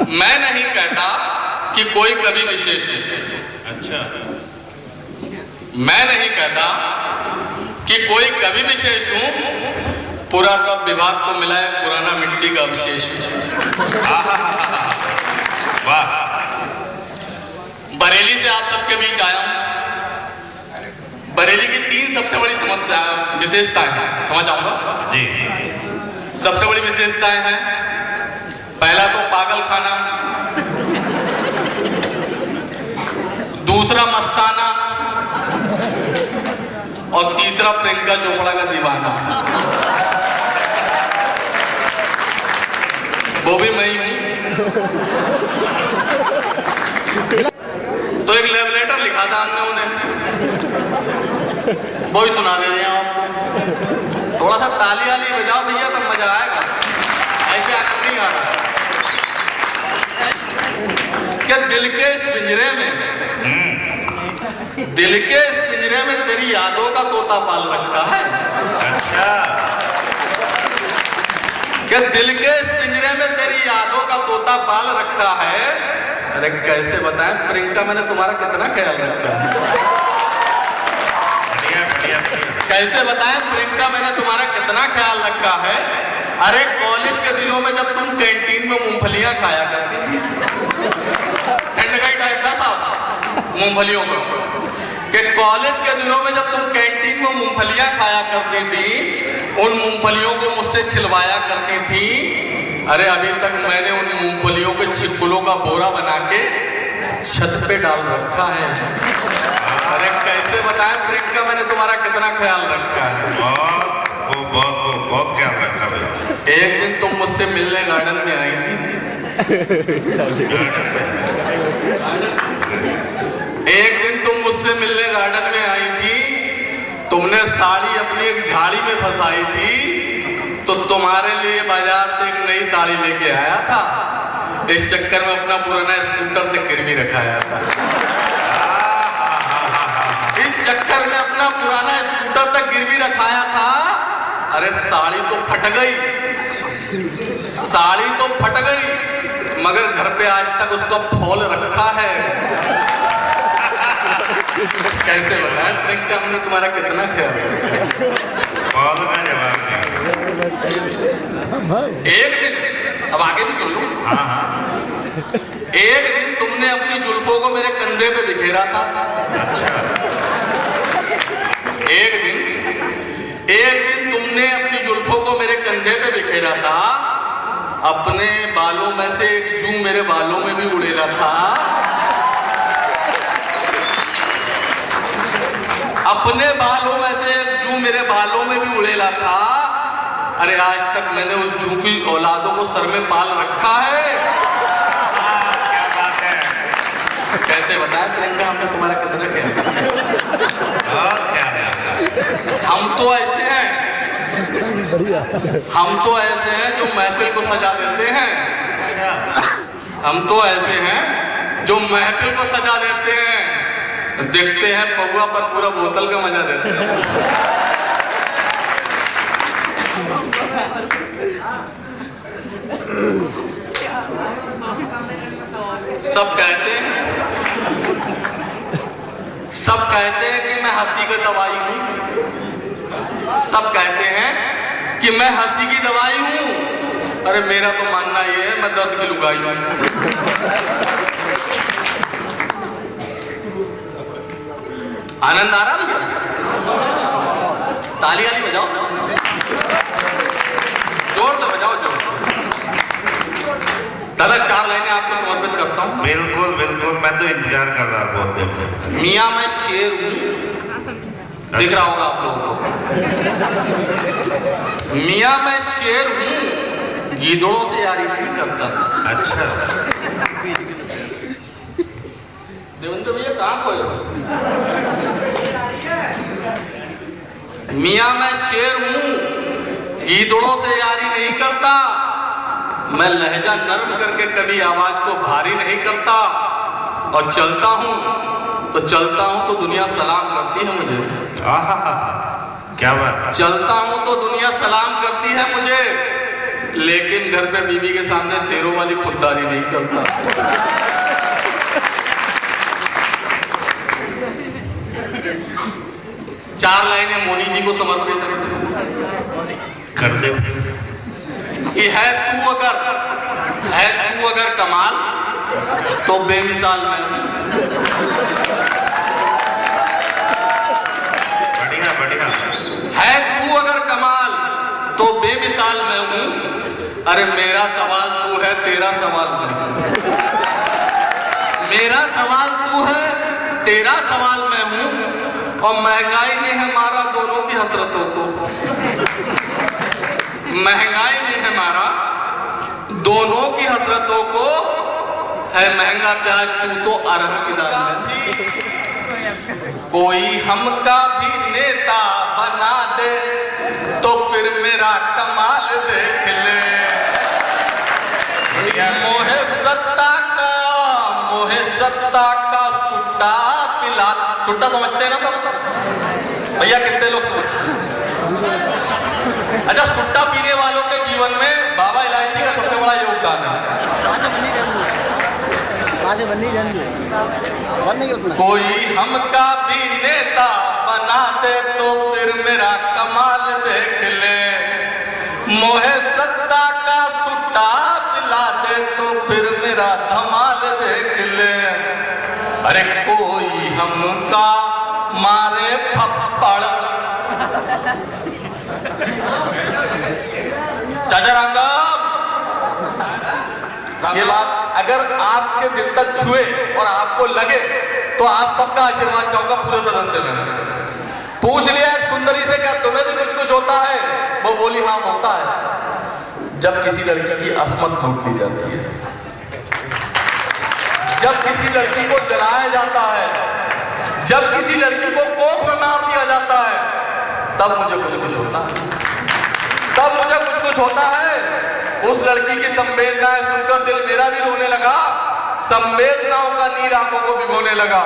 मैं नहीं कहता कि कोई कवि विशेष है। अच्छा, मैं नहीं कहता कि कोई कवि विशेष हूं, पुरातत्व विभाग को मिला है पुराना मिट्टी का अवशेष हूं। वाह। बरेली से आप सबके बीच आया हूं। बरेली की 3 सबसे बड़ी विशेषताएं हैं, समझ आऊंगा जी। सबसे बड़ी विशेषताएं हैं, पहला तो पागल खाना, दूसरा मस्ताना और तीसरा प्रियंका चोपड़ा का दीवाना। वो भी मैं ही हूं। तो एक लव लेटर लिखा था हमने उन्हें, वो ही सुना दे रहे हैं आपको। थोड़ा सा ताली वाली बजाओ भैया, तब मजा आएगा, ऐसे आकर नहीं आ रहा। क्या दिल के इस पिंजरे में, दिल के इस पिंजरे में तेरी यादों का तोता पाल रखा है। अच्छा, क्या दिल के इस पिंजरे में तेरी यादों का तोता पाल रखा है। अरे कैसे बताएं प्रियंका, मैंने तुम्हारा कितना ख्याल रखा है। कैसे बताएं प्रियंका, मैंने तुम्हारा कितना ख्याल रखा है। अरे कॉलेज के दिनों में जब तुम कैंटीन में मूंगफलियां खाया करती थी, ठंड का ही टाइम था साहब मूंगफलियों का, कि कॉलेज के दिनों में जब तुम कैंटीन में मूंगफलियां खाया करती थी, उन मूंगफलियों को मुझसे छिलवाया करती थी। अरे अभी तक मैंने उन मूंगफलियों के छिलकों का बोरा बना के छत पे डाल रखा है। अरे कैसे बताएं प्रियंका, मैंने तुम्हारा कितना ख्याल रखा है। बहुत ख्याल रखा भाई। एक दिन तुम मुझसे मिलने गार्डन में आई थी। एक दिन तुम मुझसे मिलने गार्डन में आई थी। तुमने साड़ी अपनी एक झाड़ी में फंसाई थी, तो तुम्हारे लिए बाजार से एक नई साड़ी लेके आया था। इस चक्कर में अपना पुराना स्कूटर तक गिरवी रखाया था। इस चक्कर में अपना पुराना स्कूटर तक गिरवी रखाया था। अरे साड़ी तो फट गई, साड़ी तो फट गई, मगर घर पे आज तक उसका फॉल रखा है। कैसे बताएं प्रियंका, हमने तुम्हारा कितना ख्याल रखा। फॉल का जवाब नहीं। एक दिन, अब आगे भी सुन लो। हाँ। एक दिन तुमने अपनी जुल्फों को मेरे कंधे पे बिखेरा था। अच्छा। एक दिन तुमने अपनी जुल्फों को मेरे कंधे पे बिखेरा था। अपने बालों में से एक जू मेरे बालों में भी उड़ेला था। अपने बालों में से एक जू मेरे बालों में भी उड़ेला था। अरे आज तक मैंने उस जू की औलादों को सर में पाल रखा है। क्या बात है। कैसे बताएं प्रियंका, हमने तुम्हारा कितना ख्याल। बहुत ख्याल है आपका। हम तो ऐसे हैं, हम तो ऐसे हैं जो महफिल को सजा देते हैं। हम तो ऐसे हैं जो महफिल को सजा देते हैं, देखते हैं पौवा पर पूरा बोतल का मजा देते हैं। सब कहते हैं कि मैं हंसी की दवाई हूं। सब कहते हैं कि मैं हंसी की दवाई हूं। अरे मेरा तो मानना ये है मैं दर्द की लुगाई हूं। आनंद आ रहा भैया? ताली वाली बजाओ, जोर से बजाओ, जोर से। दादा 4 लाइनें आपको समर्पित करता हूँ। बिल्कुल बिल्कुल, मैं तो इंतजार कर रहा बहुत देर से। मियाँ मैं शेर हूँ, दिख रहा होगा आप लोगों को। मियाँ मैं शेर हूँ, गीदड़ों से यारी नहीं करता। अच्छा। देवेंद्र भैया कहाँ खोए? मियाँ मैं शेर हूँ, गीदड़ों से यारी नहीं करता। मैं लहजा नर्म करके कभी आवाज को भारी नहीं करता। और चलता हूँ तो दुनिया सलाम करती है मुझे। क्या बात। चलता हूँ तो दुनिया सलाम करती है मुझे। लेकिन घर पे बीवी के सामने शेरों वाली खुददारी नहीं करता। चार लाइनें मोनी जी को समर्पित कर दे। कि है तू अगर कमाल तो बेमिसाल मैं हूं। बढ़िया बढ़िया। है तू अगर कमाल तो बेमिसाल मैं हूं। अरे मेरा सवाल तू है, तेरा सवाल मैं हूं। मेरा सवाल तू है, तेरा सवाल मैं हूं। और महंगाई ने है मारा दोनों की हसरतों को। महंगाई ने है मारा दोनों की हसरतों को। है महंगा प्याज तू तो अरहर की दाल में। कोई हमका भी नेता बना दे तो फिर मेरा कमाल देख ले। मोहे सत्ता का सुट्टा पिला। सुट्टा समझते हैं ना तो भैया? कितने लोग समझते हैं? अच्छा, सुट्टा पीने वालों के जीवन में बाबा इलायची का सबसे बड़ा योगदान है। कोई हमका भी नेता बना दे तो फिर मेरा कमाल देख ले। मोहे सत्ता का सुट्टा पिला दे तो फिर मेरा धमाल देख ले। अरे कोई हमका मारे थप्पड़। ये बात अगर आपके दिल तक छुए और आपको लगे तो आप सबका आशीर्वाद चाहूंगा पूरे सदन से। मैं पूछ लिया एक सुंदरी से, क्या तुम्हें भी कुछ होता है? वो बोली हाँ होता है। जब किसी लड़की की असमत लूट ली जाती है, जब किसी लड़की को जलाया जाता है, जब किसी लड़की को कोख में मार दिया जाता है, तब मुझे कुछ होता है। तब मुझे कुछ होता है। उस लड़की की संवेदनाएं सुनकर दिल मेरा भी रोने लगा। संवेदनाओं का नीर आंखों को भिगोने लगा।